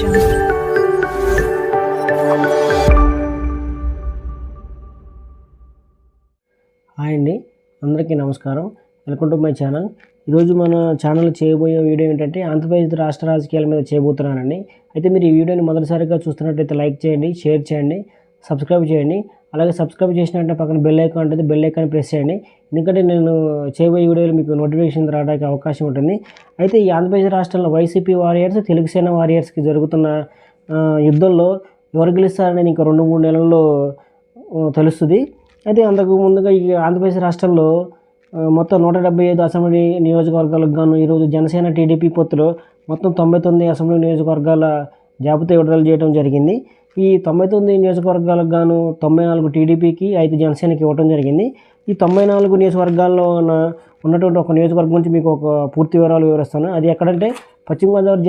jungle. Hi అండి, అందరికీ నమస్కారం. Welcome to my channel. ఈరోజు మన ఛానల్ చేయబోయే వీడియో ఏంటంటే ఆంధ్రప్రదేశ్ రాష్ట్ర రాజకీయాల మీద చేయబోతున్నానండి. అయితే మీరు ఈ వీడియోని మొదటిసారిగా చూస్తున్నట్టయితే లైక్ చేయండి, షేర్ చేయండి, సబ్స్క్రైబ్ చేయండి. అలాగే సబ్స్క్రైబ్ చేసినట్టే పక్కన బెల్ ఐకాన్ ఉంటుంది, బెల్ ఐకాన్ ప్రెస్ చేయండి. ఎందుకంటే నేను చేయబోయే వీడియోలు మీకు నోటిఫికేషన్ రావడానికి అవకాశం ఉంటుంది. అయితే ఈ ఆంధ్రప్రదేశ్ రాష్ట్రంలో వైసీపీ వారియర్స్, తెలుగు సేన వారియర్స్కి జరుగుతున్న యుద్ధంలో ఎవరు గెలుస్తారనేది ఇంకా 2-3 నెలల్లో తెలుస్తుంది. అయితే అంతకు ముందుగా ఈ ఆంధ్రప్రదేశ్ రాష్ట్రంలో మొత్తం 175 అసెంబ్లీ నియోజకవర్గాలకు గాను ఈరోజు జనసేన టీడీపీ పొత్తులో మొత్తం 99 అసెంబ్లీ నియోజకవర్గాల జాబితా విడుదల చేయడం జరిగింది. ఈ 99 నియోజకవర్గాలకు గాను 94 టీడీపీకి, 5 జనసేనకి ఇవ్వడం జరిగింది. ఈ 94 నియోజకవర్గాల్లో ఉన్నటువంటి ఒక నియోజకవర్గం గురించి మీకు ఒక పూర్తి వివరాలు వివరిస్తాను. అది ఎక్కడంటే పశ్చిమ గోదావరి